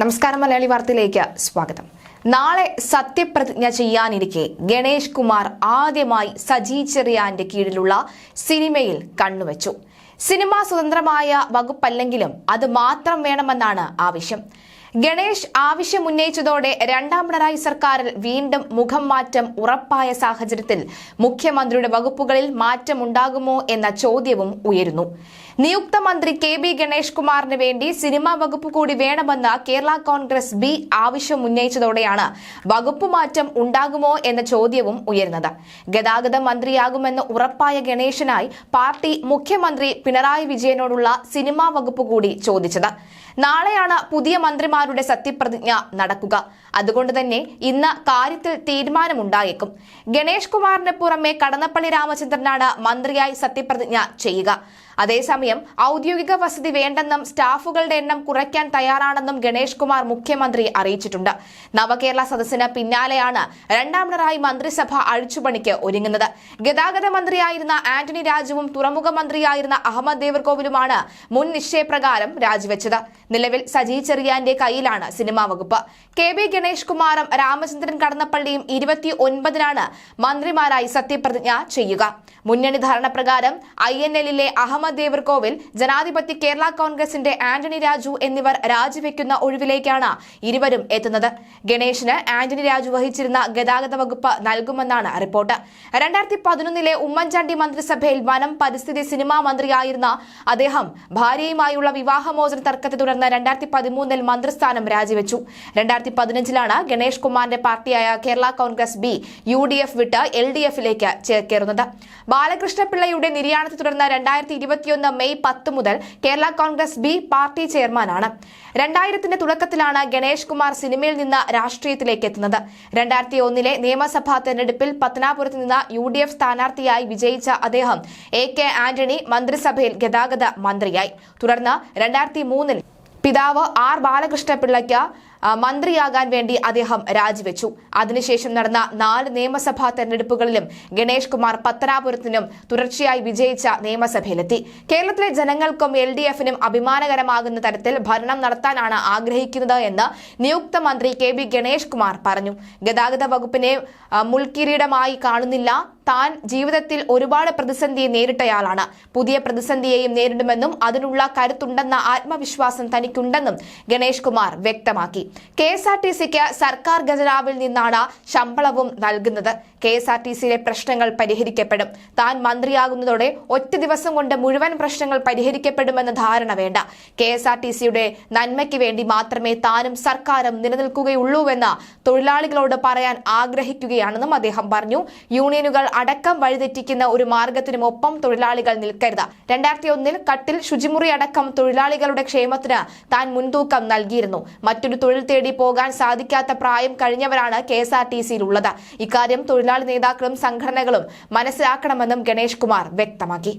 നമസ്കാരം, മലയാളി വാർത്തയിലേക്ക് സ്വാഗതം. നാളെ സത്യപ്രതിജ്ഞ ചെയ്യാനിരിക്കെ ഗണേഷ് കുമാർ ആദ്യമായി സജി ചെറിയാന്റെ കീഴിലുള്ള സിനിമയിൽ കണ്ണുവച്ചു. സിനിമ സ്വതന്ത്രമായ വകുപ്പല്ലെങ്കിലും അത് മാത്രം വേണമെന്നാണ് ആവശ്യം. ഗണേഷ് ആവശ്യമുന്നയിച്ചതോടെ രണ്ടാം പിണറായി സർക്കാരിൽ വീണ്ടും മുഖം മാറ്റം ഉറപ്പായ സാഹചര്യത്തിൽ മുഖ്യമന്ത്രിയുടെ വകുപ്പുകളിൽ മാറ്റമുണ്ടാകുമോ എന്ന ചോദ്യവും ഉയരുന്നു. നിയുക്ത മന്ത്രി കെ.ബി. ഗണേഷ് കുമാറിന് വേണ്ടി സിനിമാ വകുപ്പ് കൂടി വേണമെന്ന് കേരള കോൺഗ്രസ് ബി ആവശ്യമുന്നയിച്ചതോടെയാണ് വകുപ്പ് മാറ്റം ഉണ്ടാകുമോ എന്ന ചോദ്യവും ഉയരുന്നത്. ഗതാഗത മന്ത്രിയാകുമെന്ന് ഉറപ്പായ ഗണേശനായി പാർട്ടി മുഖ്യമന്ത്രി പിണറായി വിജയനോടുള്ള സിനിമാ വകുപ്പ് കൂടി ചോദിച്ചത്. നാളെയാണ് പുതിയ മന്ത്രിമാരുടെ സത്യപ്രതിജ്ഞ നടക്കുക. അതുകൊണ്ട് തന്നെ ഇന്ന് കാര്യത്തിൽ തീരുമാനമുണ്ടായേക്കും. ഗണേഷ് കുമാറിന് പുറമെ കടന്നപ്പള്ളി രാമചന്ദ്രനാണ് മന്ത്രിയായി സത്യപ്രതിജ്ഞ ചെയ്യുക. അതേസമയം ഔദ്യോഗിക വസതി വേണ്ടെന്നും സ്റ്റാഫുകളുടെ എണ്ണം കുറയ്ക്കാൻ തയ്യാറാണെന്നും ഗണേഷ് കുമാർ മുഖ്യമന്ത്രി അറിയിച്ചിട്ടുണ്ട്. നവകേരള സദസ്സിന് പിന്നാലെയാണ് രണ്ടാം പിണറായി മന്ത്രിസഭ അഴിച്ചുപണിക്ക് ഒരുങ്ങുന്നത്. ഗതാഗത മന്ത്രിയായിരുന്ന ആന്റണി രാജുവും തുറമുഖ മന്ത്രിയായിരുന്ന അഹമ്മദ് ദേവർകോവിലുമാണ് മുൻ നിശ്ചയപ്രകാരം രാജിവെച്ചത്. നിലവിൽ സജി ചെറിയാന്റെ കയ്യിലാണ് സിനിമാ വകുപ്പ്. കെ.ബി. ഗണേഷ് കുമാറും രാമചന്ദ്രൻ കടന്നപ്പള്ളിയും 29-നാണ് മന്ത്രിമാരായി സത്യപ്രതിജ്ഞ ചെയ്യുക. മുന്നണി ധാരണപ്രകാരം INL-ലെ അഹമ്മദ് ദേവർകോവിൽ, ജനാധിപത്യ കേരള കോൺഗ്രസിന്റെ ആന്റണി രാജു എന്നിവർ രാജിവെക്കുന്ന ഒഴിവിലേക്കാണ് ഇരുവരും എത്തുന്നത്. ഗണേഷിന് ആന്റണി രാജു വഹിച്ചിരുന്ന ഗതാഗത വകുപ്പ് നൽകുമെന്നാണ് റിപ്പോർട്ട്. 2011-ലെ ഉമ്മൻചാണ്ടി മന്ത്രിസഭയിൽ വനം, പരിസ്ഥിതി, സിനിമാ മന്ത്രിയായിരുന്ന അദ്ദേഹം ഭാര്യയുമായുള്ള വിവാഹമോചന തർക്കത്തെ തുടർന്ന് 2013-ൽ മന്ത്രിസ്ഥാനം രാജിവെച്ചു. 2015-ലാണ് ഗണേഷ് കുമാറിന്റെ പാർട്ടിയായ കേരള കോൺഗ്രസ് ബി UDF വിട്ട് LDF-ലേക്ക് ചേക്കേറുന്നത്. ബാലകൃഷ്ണപിള്ളയുടെ നിര്യാണത്തെ തുടർന്ന് 2021 മെയ് 10 മുതൽ കേരള കോൺഗ്രസ് ബി പാർട്ടി ചെയർമാനാണ്. 2000-ന്റെ തുടക്കത്തിലാണ് ഗണേഷ് കുമാർ സിനിമയിൽ നിന്ന് രാഷ്ട്രീയത്തിലേക്ക് എത്തുന്നത്. 2001-ലെ നിയമസഭാ തെരഞ്ഞെടുപ്പിൽ പത്തനാപുരത്ത് നിന്ന് UDF സ്ഥാനാർത്ഥിയായി വിജയിച്ച അദ്ദേഹം AK ആന്റണി മന്ത്രിസഭയിൽ ഗതാഗത മന്ത്രിയായി. തുടർന്ന് 2003-ൽ പിതാവ് R ബാലകൃഷ്ണപിള്ളയ്ക്ക് മന്ത്രിയാകാൻ വേണ്ടി അദ്ദേഹം രാജിവെച്ചു. അതിനുശേഷം നടന്ന 4 നിയമസഭാ തെരഞ്ഞെടുപ്പുകളിലും ഗണേഷ് കുമാർ പത്തനാപുരത്തിനും തുടർച്ചയായി വിജയിച്ച നിയമസഭയിലെത്തി. കേരളത്തിലെ ജനങ്ങൾക്കും LDF-നും അഭിമാനകരമാകുന്ന തരത്തിൽ ഭരണം നടത്താനാണ് ആഗ്രഹിക്കുന്നത് എന്ന് നിയുക്ത മന്ത്രി കെ.ബി. ഗണേഷ് കുമാർ പറഞ്ഞു. ഗതാഗത വകുപ്പിനെ മുൾക്കിരീടമായി കാണുന്നില്ല. താൻ ജീവിതത്തിൽ ഒരുപാട് പ്രതിസന്ധിയെ നേരിട്ടയാളാണ്. പുതിയ പ്രതിസന്ധിയെയും നേരിടുമെന്നും അതിനുള്ള കരുത്തുണ്ടെന്ന ആത്മവിശ്വാസം തനിക്കുണ്ടെന്നും ഗണേഷ് കുമാർ വ്യക്തമാക്കി. KSRTC-ക്ക് സർക്കാർ ഖജനാവിൽ നിന്നാണ് ശമ്പളവും നൽകുന്നത്. KSRTC-യിലെ പ്രശ്നങ്ങൾ പരിഹരിക്കപ്പെടും. താൻ മന്ത്രിയാകുന്നതോടെ ഒറ്റ ദിവസം കൊണ്ട് മുഴുവൻ പ്രശ്നങ്ങൾ പരിഹരിക്കപ്പെടുമെന്ന ധാരണ വേണ്ട. KSRTC-യുടെ നന്മയ്ക്ക് വേണ്ടി മാത്രമേ താനും സർക്കാരും നിലനിൽക്കുകയുള്ളൂവെന്ന് തൊഴിലാളികളോട് പറയാൻ ആഗ്രഹിക്കുകയാണെന്നും അദ്ദേഹം പറഞ്ഞു. യൂണിയനുകൾ അടക്കം വഴിതെറ്റിക്കുന്ന ഒരു മാർഗത്തിനുമൊപ്പം തൊഴിലാളികൾ നിൽക്കരുത്. 2001-ൽ കട്ടിൽ, ശുചിമുറി അടക്കം തൊഴിലാളികളുടെ ക്ഷേമത്തിന് താൻ മുൻതൂക്കം നൽകിയിരുന്നു. മറ്റൊരു തൊഴിൽ തേടി പോകാൻ സാധിക്കാത്ത പ്രായം കഴിഞ്ഞവരാണ് KSRTC-യിലുള്ളത്. ഇക്കാര്യം തൊഴിലാളി നേതാക്കളും സംഘടനകളും മനസ്സിലാക്കണമെന്നും ഗണേഷ് കുമാർ വ്യക്തമാക്കി.